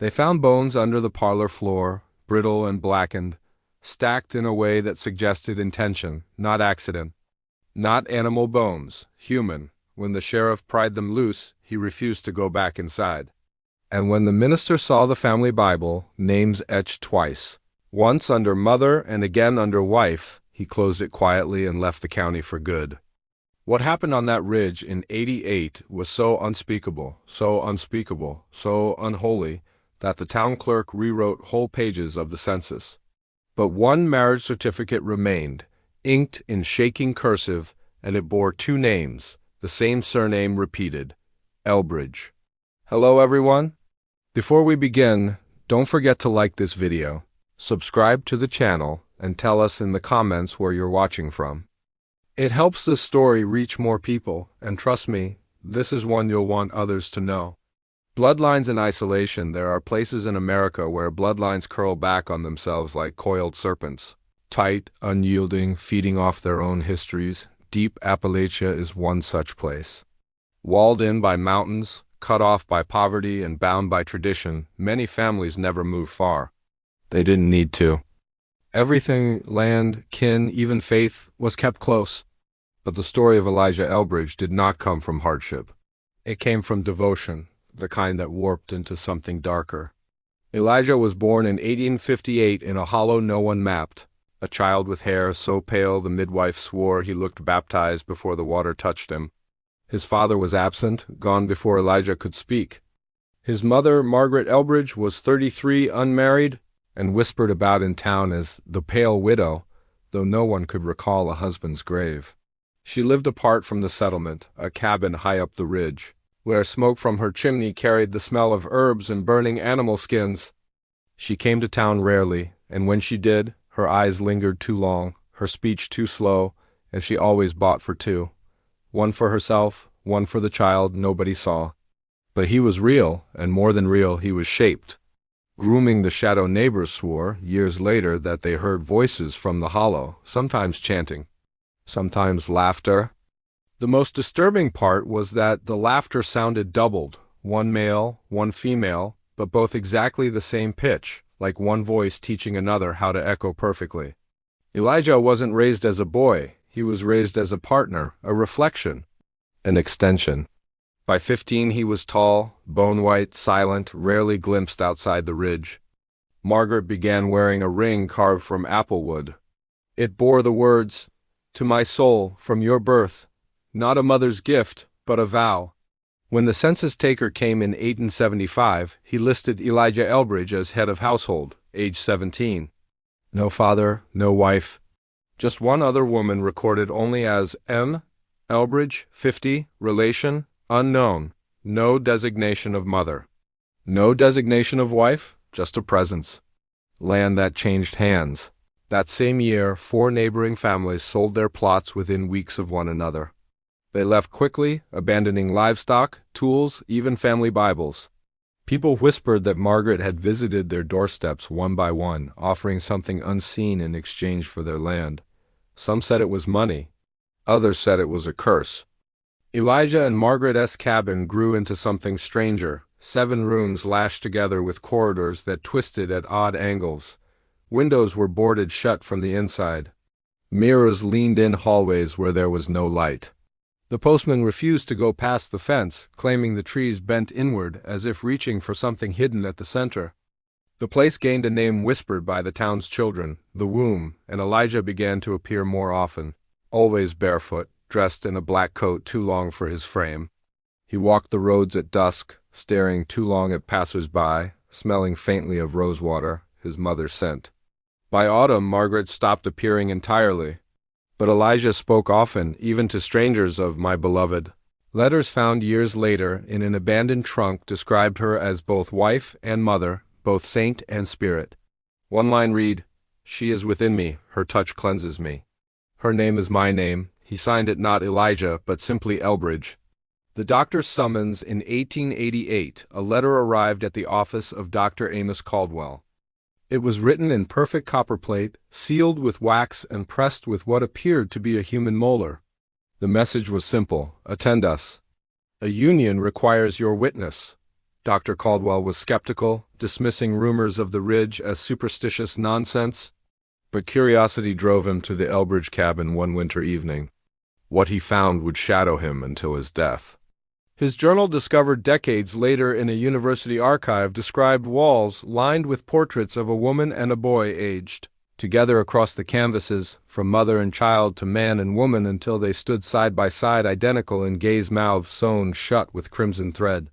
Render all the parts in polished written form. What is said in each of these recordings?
They found bones under the parlor floor, brittle and blackened, stacked in a way that suggested intention, not accident. Not animal bones, human. When the sheriff pried them loose, he refused to go back inside. And when the minister saw the family Bible, names etched twice, once under mother and again under wife, he closed it quietly and left the county for good. What happened on that ridge in '88 was so unspeakable, so unholy, that the town clerk rewrote whole pages of the census. But one marriage certificate remained, inked in shaking cursive, and it bore two names, the same surname repeated, Elbridge. Hello everyone. Before we begin, don't forget to like this video, subscribe to the channel, and tell us in the comments where you're watching from. It helps the story reach more people, and trust me, this is one you'll want others to know. Bloodlines in isolation. There are places in America where bloodlines curl back on themselves like coiled serpents. Tight, unyielding, feeding off their own histories. Deep Appalachia is one such place. Walled in by mountains, cut off by poverty, and bound by tradition, many families never move far. They didn't need to. Everything, land, kin, even faith, was kept close. But the story of Elijah Elbridge did not come from hardship. It came from devotion, the kind that warped into something darker. Elijah was born in 1858 in a hollow no one mapped, a child with hair so pale the midwife swore he looked baptized before the water touched him. His father was absent, gone before Elijah could speak. His mother, Margaret Elbridge, was 33, unmarried, and whispered about in town as the Pale Widow, though no one could recall a husband's grave. She lived apart from the settlement, a cabin high up the ridge, where smoke from her chimney carried the smell of herbs and burning animal skins. She came to town rarely, and when she did, her eyes lingered too long, her speech too slow, and she always bought for two. One for herself, one for the child nobody saw. But he was real, and more than real, he was shaped. Grooming the shadow neighbors swore, years later, that they heard voices from the hollow, sometimes chanting, sometimes laughter. The most disturbing part was that the laughter sounded doubled, one male, one female, but both exactly the same pitch, like one voice teaching another how to echo perfectly. Elijah wasn't raised as a boy, he was raised as a partner, a reflection, an extension. By 15 he was tall, bone-white, silent, rarely glimpsed outside the ridge. Margaret began wearing a ring carved from apple wood. It bore the words, "To my soul, from your birth, not a mother's gift, but a vow." When the census taker came in 1875, he listed Elijah Elbridge as head of household, age 17. No father, no wife. Just one other woman recorded only as M. Elbridge, 50, relation, unknown. No designation of mother. No designation of wife, just a presence. Land that changed hands. That same year, 4 neighboring families sold their plots within weeks of one another. They left quickly, abandoning livestock, tools, even family Bibles. People whispered that Margaret had visited their doorsteps one by one, offering something unseen in exchange for their land. Some said it was money. Others said it was a curse. Elijah and Margaret's cabin grew into something stranger, 7 rooms lashed together with corridors that twisted at odd angles. Windows were boarded shut from the inside. Mirrors leaned in hallways where there was no light. The postman refused to go past the fence, claiming the trees bent inward as if reaching for something hidden at the center. The place gained a name whispered by the town's children, the Womb, and Elijah began to appear more often, always barefoot, dressed in a black coat too long for his frame. He walked the roads at dusk, staring too long at passers-by, smelling faintly of rosewater, his mother's scent. By autumn, Margaret stopped appearing entirely. But Elijah spoke often, even to strangers, of "my beloved." Letters found years later in an abandoned trunk described her as both wife and mother, both saint and spirit. One line read, "She is within me, her touch cleanses me. Her name is my name." He signed it not Elijah, but simply Elbridge. The doctor's summons in 1888, a letter arrived at the office of Dr. Amos Caldwell. It was written in perfect copperplate, sealed with wax and pressed with what appeared to be a human molar. The message was simple: attend us. A union requires your witness. Dr. Caldwell was skeptical, dismissing rumors of the ridge as superstitious nonsense. But curiosity drove him to the Elbridge cabin one winter evening. What he found would shadow him until his death. His journal, discovered decades later in a university archive, described walls lined with portraits of a woman and a boy aged together across the canvases, from mother and child to man and woman, until they stood side by side, identical in gaze mouths sewn shut with crimson thread.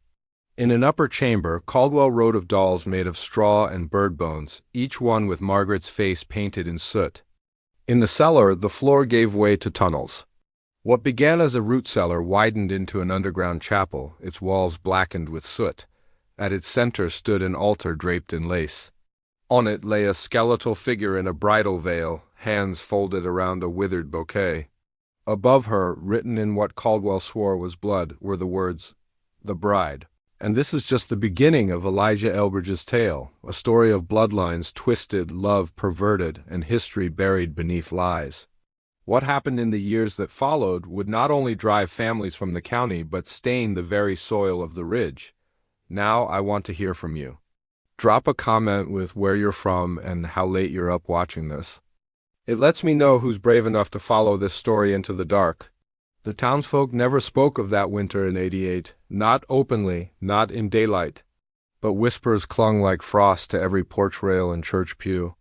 In an upper chamber, Caldwell wrote of dolls made of straw and bird bones, each one with Margaret's face painted in soot. In the cellar, the floor gave way to tunnels. What began as a root cellar widened into an underground chapel, its walls blackened with soot. At its center stood an altar draped in lace. On it lay a skeletal figure in a bridal veil, hands folded around a withered bouquet. Above her, written in what Caldwell swore was blood, were the words, "The Bride." And this is just the beginning of Elijah Elbridge's tale, a story of bloodlines twisted, love perverted, and history buried beneath lies. What happened in the years that followed would not only drive families from the county but stain the very soil of the ridge. Now I want to hear from you. Drop a comment with where you're from and how late you're up watching this. It lets me know who's brave enough to follow this story into the dark. The townsfolk never spoke of that winter in '88, not openly, not in daylight. But whispers clung like frost to every porch rail and church pew.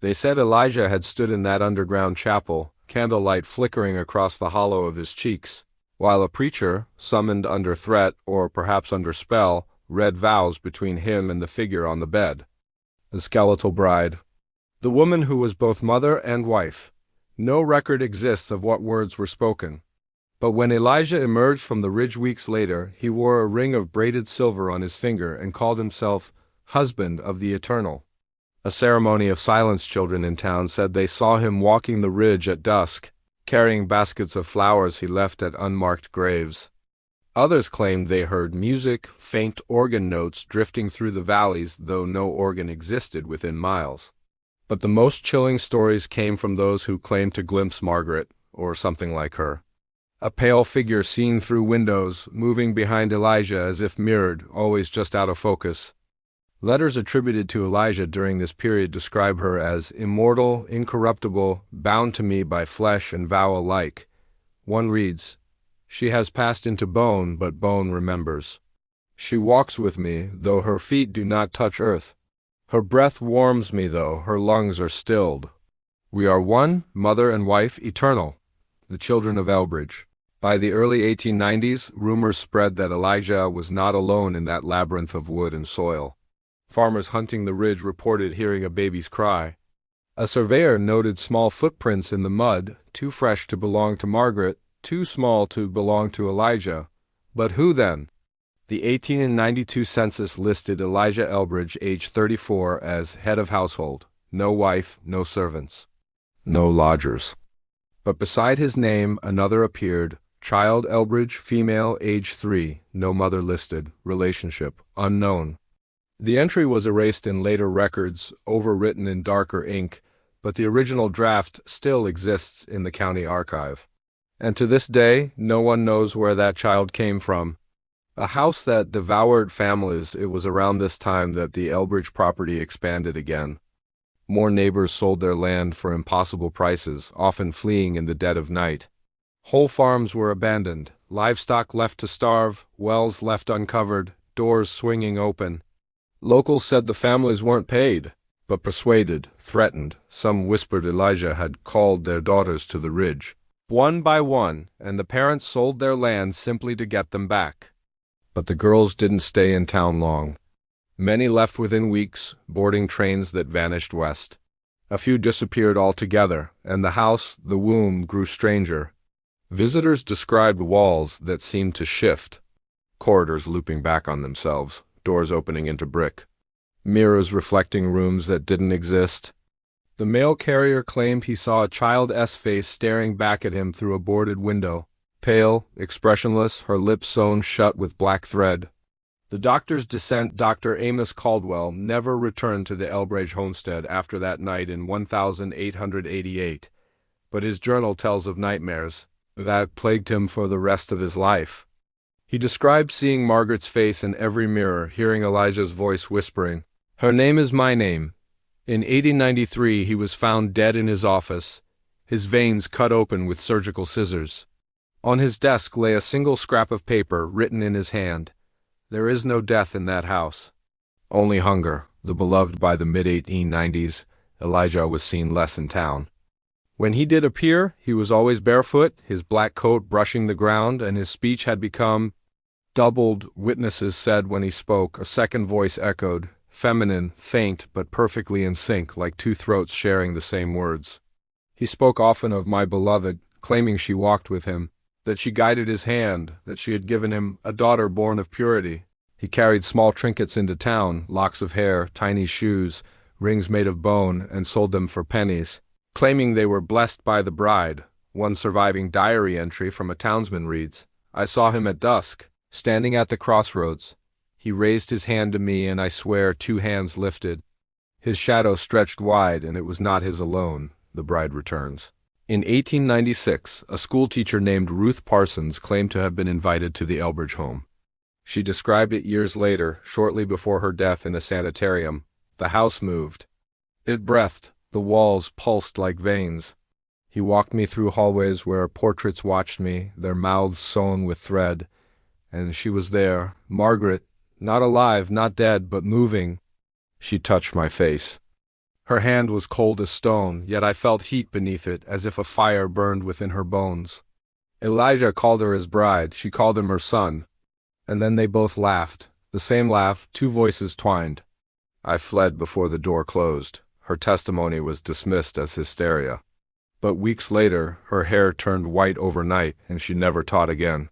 They said Elijah had stood in that underground chapel, candlelight flickering across the hollow of his cheeks, while a preacher, summoned under threat or perhaps under spell, read vows between him and the figure on the bed. The skeletal bride. The woman who was both mother and wife. No record exists of what words were spoken. But when Elijah emerged from the ridge weeks later, he wore a ring of braided silver on his finger and called himself Husband of the Eternal. A ceremony of silence children in town said they saw him walking the ridge at dusk, carrying baskets of flowers he left at unmarked graves. Others claimed they heard music, faint organ notes drifting through the valleys, though no organ existed within miles. But the most chilling stories came from those who claimed to glimpse Margaret, or something like her. A pale figure seen through windows, moving behind Elijah as if mirrored, always just out of focus. Letters attributed to Elijah during this period describe her as immortal, incorruptible, bound to me by flesh and vow alike. One reads, "She has passed into bone, but bone remembers. She walks with me, though her feet do not touch earth. Her breath warms me, though her lungs are stilled. We are one, mother and wife, eternal, the children of Elbridge." By the early 1890s, rumors spread that Elijah was not alone in that labyrinth of wood and soil. Farmers hunting the ridge reported hearing a baby's cry. A surveyor noted small footprints in the mud, too fresh to belong to Margaret, too small to belong to Elijah. But who then? The 1892 census listed Elijah Elbridge, age 34, as head of household. No wife, no servants, no lodgers. But beside his name, another appeared. Child Elbridge, female, age 3, no mother listed, relationship, unknown. The entry was erased in later records, overwritten in darker ink, but the original draft still exists in the county archive. And to this day, no one knows where that child came from. A house that devoured families, it was around this time that the Elbridge property expanded again. More neighbors sold their land for impossible prices, often fleeing in the dead of night. Whole farms were abandoned, livestock left to starve, wells left uncovered, doors swinging open. Locals said the families weren't paid, but persuaded, threatened, some whispered Elijah had called their daughters to the ridge. One by one, and the parents sold their land simply to get them back. But the girls didn't stay in town long. Many left within weeks, boarding trains that vanished west. A few disappeared altogether, and the house, the womb, grew stranger. Visitors described walls that seemed to shift, corridors looping back on themselves, doors opening into brick, mirrors reflecting rooms that didn't exist. The mail carrier claimed he saw a child's face staring back at him through a boarded window, pale, expressionless, her lips sewn shut with black thread. The doctor's descendant, Dr. Amos Caldwell, never returned to the Elbridge homestead after that night in 1888, but his journal tells of nightmares that plagued him for the rest of his life. He described seeing Margaret's face in every mirror, hearing Elijah's voice whispering, "Her name is my name." In 1893, he was found dead in his office, his veins cut open with surgical scissors. On his desk lay a single scrap of paper written in his hand. "There is no death in that house. Only hunger." The beloved by the mid-1890s, Elijah was seen less in town. When he did appear, he was always barefoot, his black coat brushing the ground, and his speech had become doubled. Witnesses said when he spoke, a second voice echoed, feminine, faint, but perfectly in sync, like two throats sharing the same words. He spoke often of my beloved, claiming she walked with him, that she guided his hand, that she had given him a daughter born of purity. He carried small trinkets into town, locks of hair, tiny shoes, rings made of bone, and sold them for pennies, claiming they were blessed by the bride. One surviving diary entry from a townsman reads, "I saw him at dusk, standing at the crossroads. He raised his hand to me, and I swear 2 hands lifted. His shadow stretched wide, and it was not his alone," the bride returns. In 1896, a schoolteacher named Ruth Parsons claimed to have been invited to the Elbridge home. She described it years later, shortly before her death in a sanitarium. The house moved. It breathed. The walls pulsed like veins. He walked me through hallways where portraits watched me, their mouths sewn with thread. And she was there, Margaret, not alive, not dead, but moving. She touched my face. Her hand was cold as stone, yet I felt heat beneath it, as if a fire burned within her bones. Elijah called her his bride, she called him her son. And then they both laughed, the same laugh, 2 voices twined. I fled before the door closed. Her testimony was dismissed as hysteria. But weeks later, her hair turned white overnight, and she never taught again.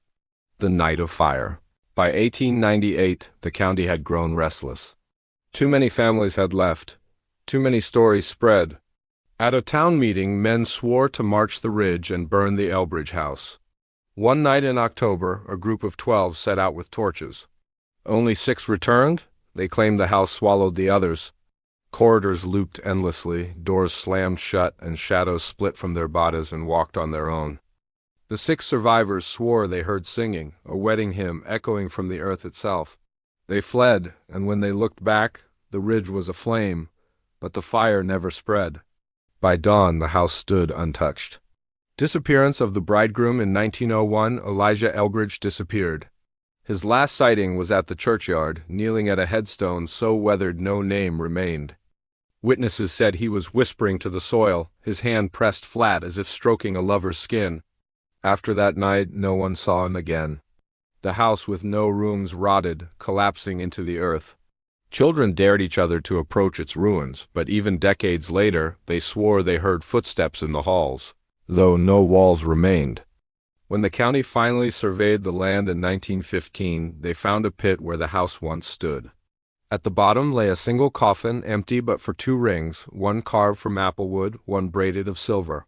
The night of fire. By 1898, the county had grown restless. Too many families had left. Too many stories spread. At a town meeting, men swore to march the ridge and burn the Elbridge house. One night in October, a group of 12 set out with torches. Only 6 returned. They claimed the house swallowed the others. Corridors looped endlessly, doors slammed shut, and shadows split from their bodies and walked on their own. The 6 survivors swore they heard singing, a wedding hymn echoing from the earth itself. They fled, and when they looked back, the ridge was aflame, but the fire never spread. By dawn, the house stood untouched. Disappearance of the bridegroom in 1901, Elijah Elbridge disappeared. His last sighting was at the churchyard, kneeling at a headstone so weathered no name remained. Witnesses said he was whispering to the soil, his hand pressed flat as if stroking a lover's skin. After that night, no one saw him again. The house with no rooms rotted, collapsing into the earth. Children dared each other to approach its ruins, but even decades later, they swore they heard footsteps in the halls, though no walls remained. When the county finally surveyed the land in 1915, they found a pit where the house once stood. At the bottom lay a single coffin, empty but for 2 rings, one carved from applewood, one braided of silver.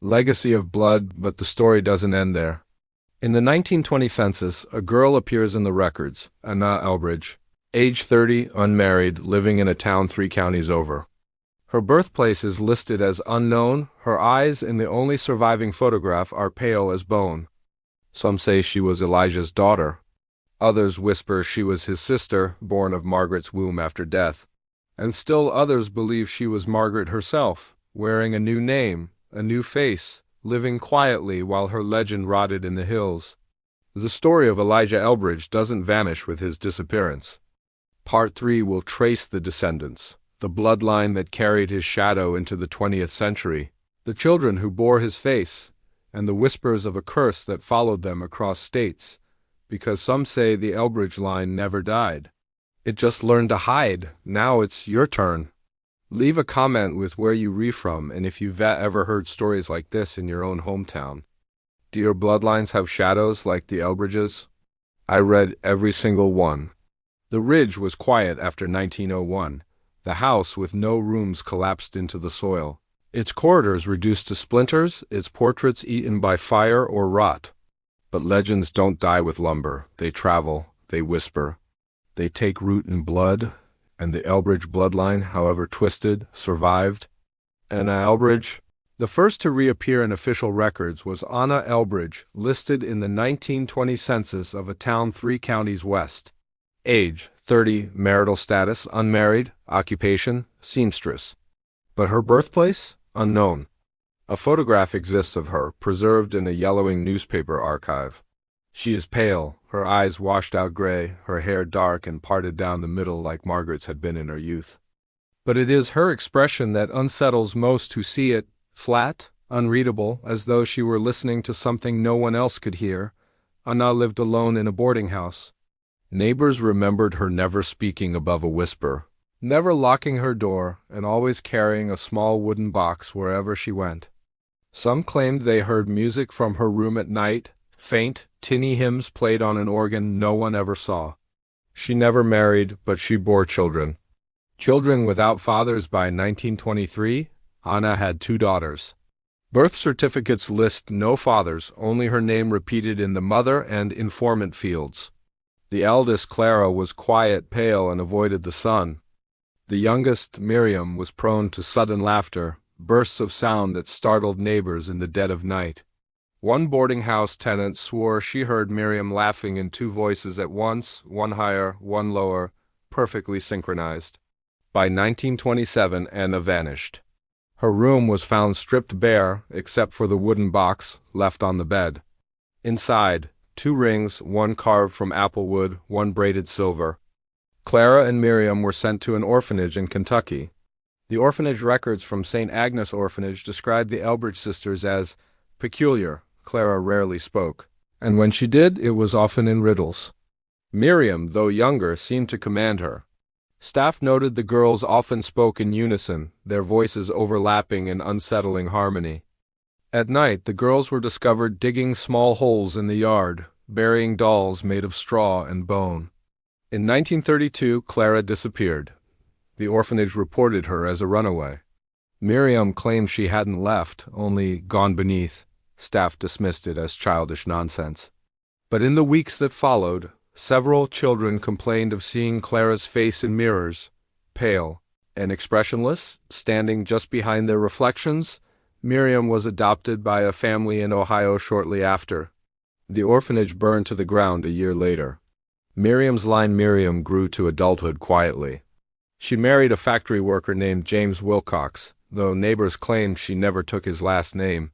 Legacy of blood, but the story doesn't end there. In the 1920 census, a girl appears in the records, Anna Elbridge, age 30, unmarried, living in a town 3 counties over. Her birthplace is listed as unknown. Her eyes in the only surviving photograph are pale as bone. Some say she was Elijah's daughter. Others whisper she was his sister, born of Margaret's womb after death. And still others believe she was Margaret herself, wearing a new name, a new face, living quietly while her legend rotted in the hills. The story of Elijah Elbridge doesn't vanish with his disappearance. Part 3 will trace the descendants, the bloodline that carried his shadow into the 20th century, the children who bore his face, and the whispers of a curse that followed them across states, because some say the Elbridge line never died. It just learned to hide. Now it's your turn. Leave a comment with where you read from and if you've ever heard stories like this in your own hometown. Do your bloodlines have shadows like the Elbridges? I read every single one. The ridge was quiet after 1901. The house with no rooms collapsed into the soil. Its corridors reduced to splinters, its portraits eaten by fire or rot. But legends don't die with lumber. They travel, they whisper. They take root in blood, and the Elbridge bloodline, however twisted, survived. Anna Elbridge, The first to reappear in official records was Anna Elbridge, listed in the 1920 census of a town 3 counties west. Age, 30, marital status, unmarried, occupation, seamstress. But her birthplace? Unknown. A photograph exists of her, preserved in a yellowing newspaper archive. She is pale, her eyes washed out gray, her hair dark and parted down the middle like Margaret's had been in her youth. But it is her expression that unsettles most who see it, flat, unreadable, as though she were listening to something no one else could hear. Anna lived alone in a boarding house. Neighbors remembered her never speaking above a whisper, never locking her door, and always carrying a small wooden box wherever she went. Some claimed they heard music from her room at night, faint, tinny hymns played on an organ no one ever saw. She never married, but she bore children. Children without fathers. By 1923, Anna had 2 daughters. Birth certificates list no fathers, only her name repeated in the mother and informant fields. The eldest, Clara, was quiet, pale, and avoided the sun. The youngest, Miriam, was prone to sudden laughter, bursts of sound that startled neighbors in the dead of night. One boarding house tenant swore she heard Miriam laughing in 2 voices at once, one higher, one lower, perfectly synchronized. By 1927, Anna vanished. Her room was found stripped bare, except for the wooden box left on the bed. Inside, 2 rings, one carved from apple wood, one braided silver. Clara and Miriam were sent to an orphanage in Kentucky. The orphanage records from St. Agnes Orphanage described the Elbridge sisters as peculiar. Clara rarely spoke, and when she did, it was often in riddles. Miriam, though younger, seemed to command her. Staff noted the girls often spoke in unison, their voices overlapping in unsettling harmony. At night, the girls were discovered digging small holes in the yard, burying dolls made of straw and bone. In 1932, Clara disappeared. The orphanage reported her as a runaway. Miriam claimed she hadn't left, only gone beneath. Staff dismissed it as childish nonsense. But in the weeks that followed, several children complained of seeing Clara's face in mirrors, pale and expressionless, standing just behind their reflections. Miriam was adopted by a family in Ohio shortly after. The orphanage burned to the ground a year later. Miriam's line Miriam grew to adulthood quietly. She married a factory worker named James Wilcox, though neighbors claimed she never took his last name.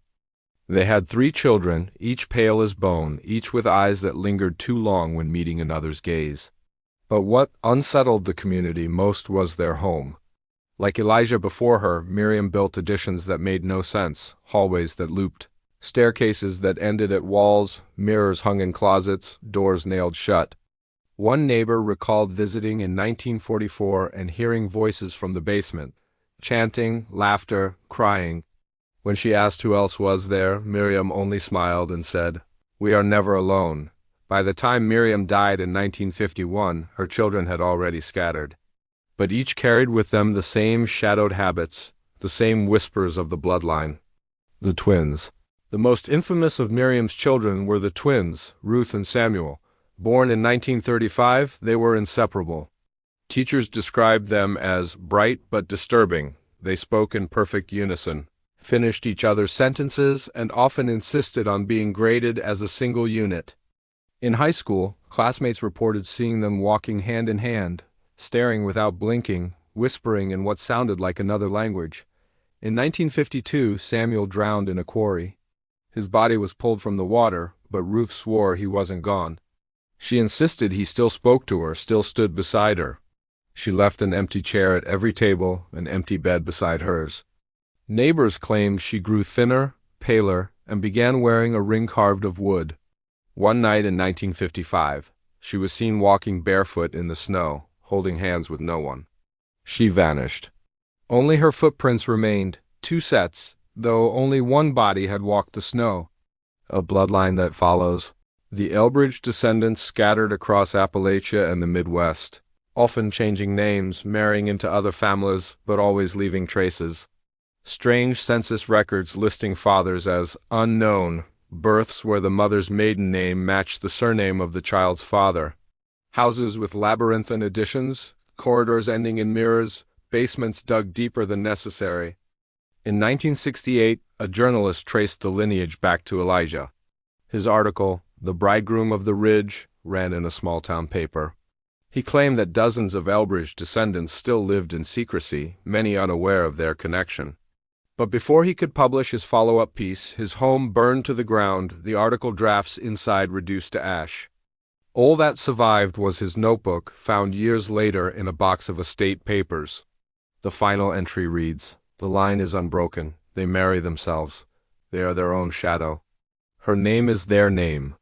They had 3 children, each pale as bone, each with eyes that lingered too long when meeting another's gaze. But what unsettled the community most was their home. Like Elijah before her, Miriam built additions that made no sense, hallways that looped, staircases that ended at walls, mirrors hung in closets, doors nailed shut. One neighbor recalled visiting in 1944 and hearing voices from the basement, chanting, laughter, crying. When she asked who else was there, Miriam only smiled and said, "We are never alone." By the time Miriam died in 1951, her children had already scattered. But each carried with them the same shadowed habits, the same whispers of the bloodline. The twins. The most infamous of Miriam's children were the twins, Ruth and Samuel. Born in 1935, they were inseparable. Teachers described them as bright but disturbing. They spoke in perfect unison, finished each other's sentences, and often insisted on being graded as a single unit. In high school, classmates reported seeing them walking hand in hand, staring without blinking, whispering in what sounded like another language. In 1952, Samuel drowned in a quarry. His body was pulled from the water, but Ruth swore he wasn't gone. She insisted he still spoke to her, still stood beside her. She left an empty chair at every table, an empty bed beside hers. Neighbors claimed she grew thinner, paler, and began wearing a ring carved of wood. One night in 1955, she was seen walking barefoot in the snow, holding hands with no one. She vanished. Only her footprints remained, 2 sets, though only one body had walked the snow. A bloodline that follows. The Elbridge descendants scattered across Appalachia and the Midwest, often changing names, marrying into other families, but always leaving traces. Strange census records listing fathers as unknown, births where the mother's maiden name matched the surname of the child's father. Houses with labyrinthine additions, corridors ending in mirrors, basements dug deeper than necessary. In 1968, a journalist traced the lineage back to Elijah. His article, The Bridegroom of the Ridge, ran in a small-town paper. He claimed that dozens of Elbridge descendants still lived in secrecy, many unaware of their connection. But before he could publish his follow-up piece, his home burned to the ground, the article drafts inside reduced to ash. All that survived was his notebook, found years later in a box of estate papers. The final entry reads, "The line is unbroken. They marry themselves. They are their own shadow. Her name is their name.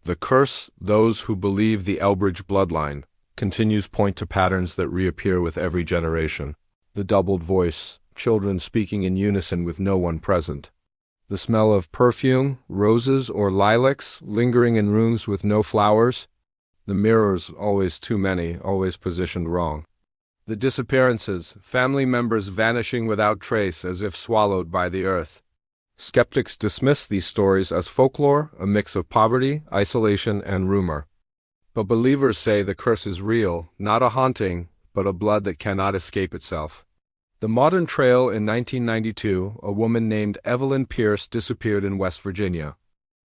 The curse, those who believe the Elbridge bloodline, continues point to patterns that reappear with every generation. The doubled voice, children speaking in unison with no one present. The smell of perfume, roses or lilacs, lingering in rooms with no flowers. The mirrors, always too many, always positioned wrong. The disappearances, family members vanishing without trace as if swallowed by the earth." Skeptics dismiss these stories as folklore, a mix of poverty, isolation, and rumor. But believers say the curse is real, not a haunting, but a blood that cannot escape itself. The modern trail in 1992, a woman named Evelyn Pierce disappeared in West Virginia.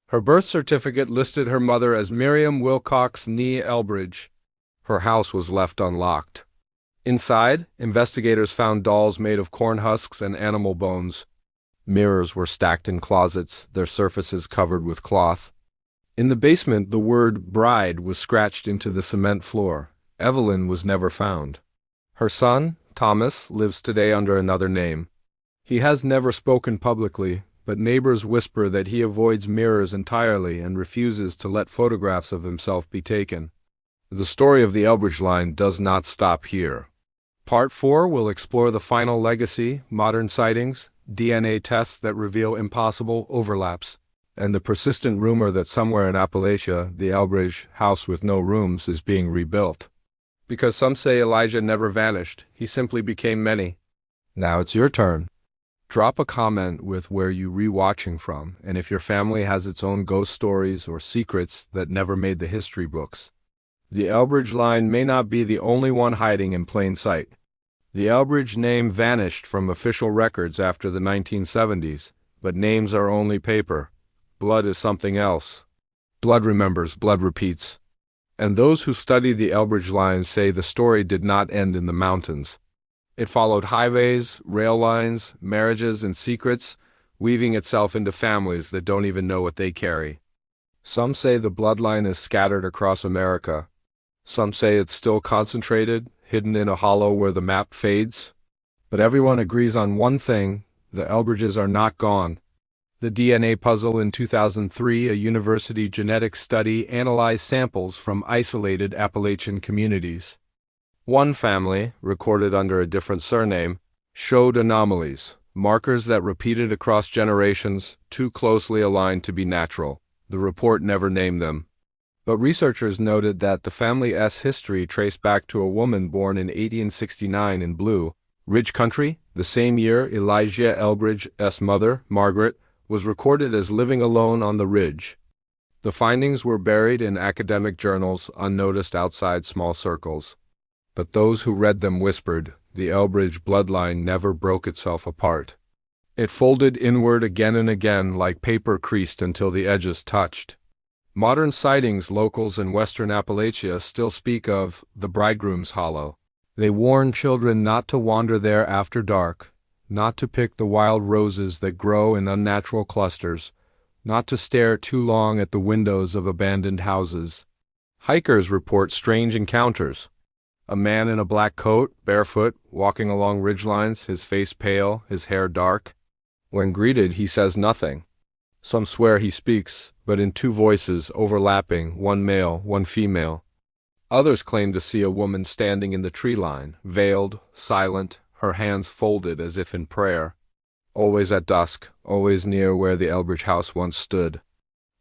Her birth certificate listed her mother as Miriam Wilcox Nee Elbridge. Her house was left unlocked. Inside, investigators found dolls made of corn husks and animal bones. Mirrors were stacked in closets, their surfaces covered with cloth. In the basement, the word bride was scratched into the cement floor. Evelyn was never found. Her son, Thomas, lives today under another name. He has never spoken publicly, but neighbors whisper that he avoids mirrors entirely and refuses to let photographs of himself be taken. The story of the Elbridge line does not stop here. Part 4 will explore the final legacy, modern sightings, DNA tests that reveal impossible overlaps, and the persistent rumor that somewhere in Appalachia, the Elbridge house with no rooms is being rebuilt. Because some say Elijah never vanished, he simply became many. Now it's your turn. Drop a comment with where you rewatching from, and if your family has its own ghost stories or secrets that never made the history books. The Elbridge line may not be the only one hiding in plain sight. The Elbridge name vanished from official records after the 1970s, but names are only paper. Blood is something else. Blood remembers, blood repeats. And those who study the Elbridge line say the story did not end in the mountains. It followed highways, rail lines, marriages, and secrets, weaving itself into families that don't even know what they carry. Some say the bloodline is scattered across America. Some say it's still concentrated, hidden in a hollow where the map fades. But everyone agrees on one thing: the Elbridges are not gone. The DNA puzzle in 2003, a university genetics study analyzed samples from isolated Appalachian communities. One family, recorded under a different surname, showed anomalies, markers that repeated across generations, too closely aligned to be natural. The report never named them. But researchers noted that the family's history traced back to a woman born in 1869 in Blue Ridge Country, the same year Elijah Elbridge's mother, Margaret, was recorded as living alone on the ridge. The findings were buried in academic journals, unnoticed outside small circles. But those who read them whispered, the Elbridge bloodline never broke itself apart. It folded inward again and again like paper creased until the edges touched. Modern sightings locals in western Appalachia still speak of the bridegroom's hollow. They warn children not to wander there after dark, not to pick the wild roses that grow in unnatural clusters, not to stare too long at the windows of abandoned houses. Hikers report strange encounters. A man in a black coat, barefoot, walking along ridgelines, his face pale, his hair dark. When greeted, he says nothing. Some swear he speaks, but in two voices overlapping, one male, one female. Others claim to see a woman standing in the tree line, veiled, silent, her hands folded as if in prayer. Always at dusk, always near where the Elbridge house once stood.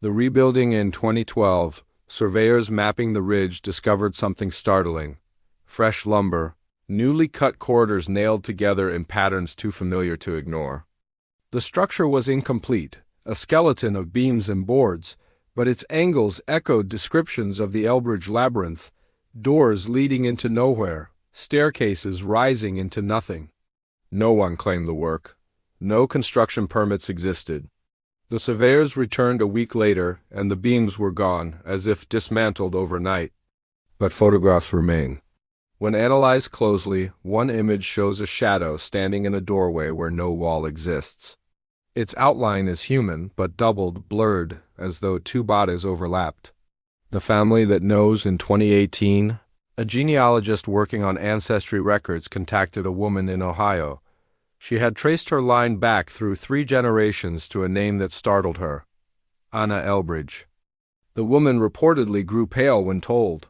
The rebuilding in 2012, surveyors mapping the ridge discovered something startling. Fresh lumber, newly cut corridors nailed together in patterns too familiar to ignore. The structure was incomplete, a skeleton of beams and boards, but its angles echoed descriptions of the Elbridge labyrinth, doors leading into nowhere, staircases rising into nothing. No one claimed the work. No construction permits existed. The surveyors returned a week later, and the beams were gone, as if dismantled overnight. But photographs remain. When analyzed closely, one image shows a shadow standing in a doorway where no wall exists. Its outline is human, but doubled, blurred, as though two bodies overlapped. The family that knows in 2018, a genealogist working on ancestry records contacted a woman in Ohio. She had traced her line back through 3 generations to a name that startled her: Anna Elbridge. The woman reportedly grew pale when told.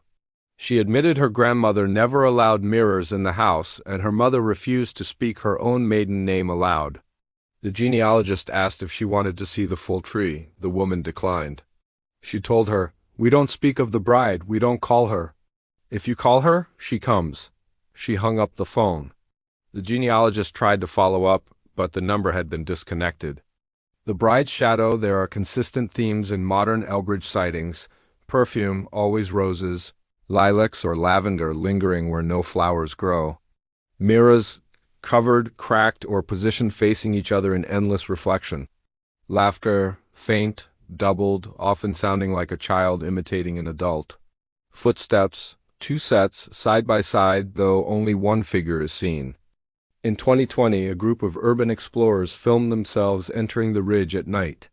She admitted her grandmother never allowed mirrors in the house, and her mother refused to speak her own maiden name aloud. The genealogist asked if she wanted to see the full tree. The woman declined. She told her, "We don't speak of the bride, we don't call her. If you call her, she comes." She hung up the phone. The genealogist tried to follow up, but the number had been disconnected. The bride's shadow. There are consistent themes in modern Elbridge sightings: perfume, always roses, lilacs or lavender lingering where no flowers grow, mirrors covered, cracked, or positioned facing each other in endless reflection, laughter, faint, doubled, often sounding like a child imitating an adult, footsteps, 2 sets, side by side, though only one figure is seen. In 2020, a group of urban explorers filmed themselves entering the ridge at night.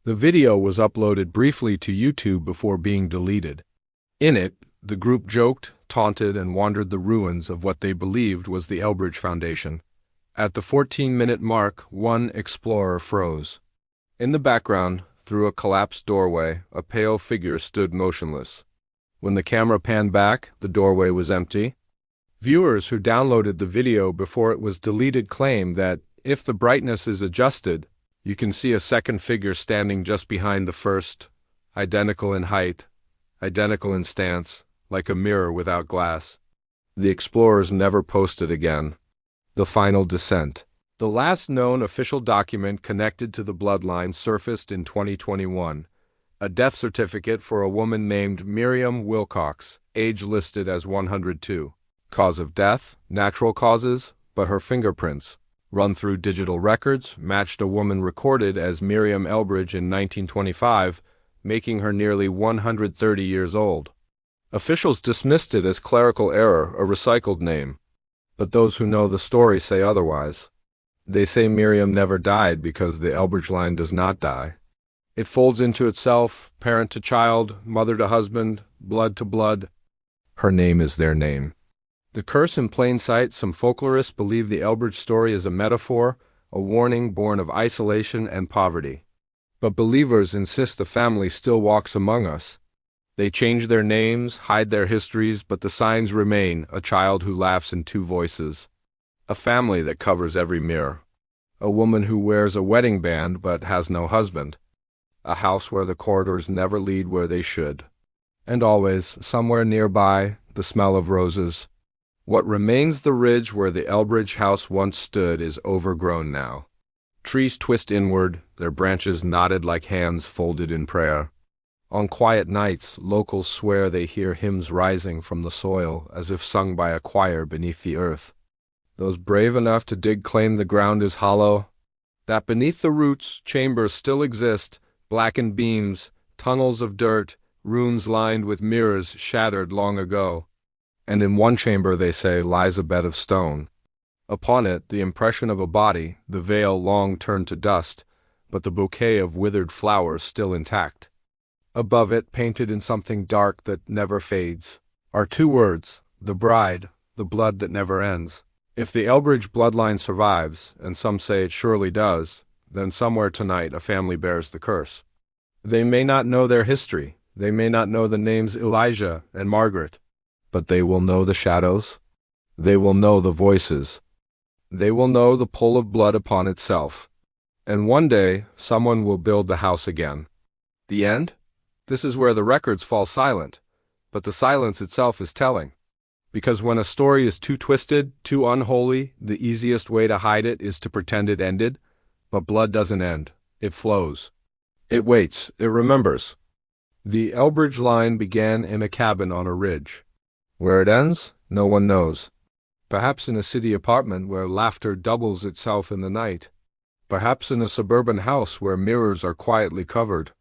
The video was uploaded briefly to YouTube before being deleted. In it, the group joked, taunted, and wandered the ruins of what they believed was the Elbridge Foundation. At the 14-minute mark, one explorer froze. In the background, through a collapsed doorway, a pale figure stood motionless. When the camera panned back, the doorway was empty. Viewers who downloaded the video before it was deleted claim that, if the brightness is adjusted, you can see a second figure standing just behind the first, identical in height, identical in stance, like a mirror without glass. The explorers never posted again. The final descent. The last known official document connected to the bloodline surfaced in 2021. A death certificate for a woman named Miriam Wilcox, age listed as 102. Cause of death, natural causes, but her fingerprints, run through digital records, matched a woman recorded as Miriam Elbridge in 1925, making her nearly 130 years old. Officials dismissed it as clerical error, a recycled name. But those who know the story say otherwise. They say Miriam never died because the Elbridge line does not die. It folds into itself, parent to child, mother to husband, blood to blood. Her name is their name. The curse in plain sight. Some folklorists believe the Elbridge story is a metaphor, a warning born of isolation and poverty. But believers insist the family still walks among us. They change their names, hide their histories, but the signs remain: a child who laughs in 2 voices, a family that covers every mirror, a woman who wears a wedding band but has no husband, a house where the corridors never lead where they should, and always, somewhere nearby, the smell of roses. What remains the ridge where the Elbridge house once stood is overgrown now. Trees twist inward, their branches knotted like hands folded in prayer. On quiet nights, locals swear they hear hymns rising from the soil as if sung by a choir beneath the earth. Those brave enough to dig claim the ground is hollow, that beneath the roots chambers still exist, blackened beams, tunnels of dirt, rooms lined with mirrors shattered long ago. And in one chamber, they say, lies a bed of stone. Upon it, the impression of a body, the veil long turned to dust, but the bouquet of withered flowers still intact. Above it, painted in something dark that never fades, are 2 words: the bride, the blood that never ends. If the Elbridge bloodline survives, and some say it surely does, then somewhere tonight a family bears the curse. They may not know their history, they may not know the names Elijah and Margaret, but they will know the shadows, they will know the voices, they will know the pull of blood upon itself. And one day, someone will build the house again. The end? This is where the records fall silent, but the silence itself is telling. Because when a story is too twisted, too unholy, the easiest way to hide it is to pretend it ended. But blood doesn't end. It flows. It waits. It remembers. The Elbridge line began in a cabin on a ridge. Where it ends, no one knows. Perhaps in a city apartment where laughter doubles itself in the night. Perhaps in a suburban house where mirrors are quietly covered.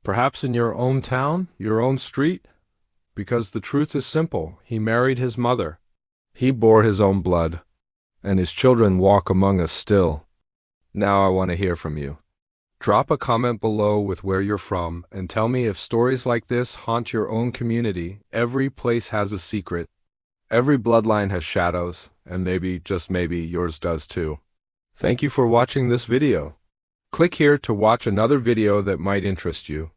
Perhaps in your own town, your own street. Because the truth is simple. He married his mother. He bore his own blood. And his children walk among us still. Now I want to hear from you. Drop a comment below with where you're from and tell me if stories like this haunt your own community. Every place has a secret. Every bloodline has shadows, and maybe, just maybe, yours does too. Thank you for watching this video. Click here to watch another video that might interest you.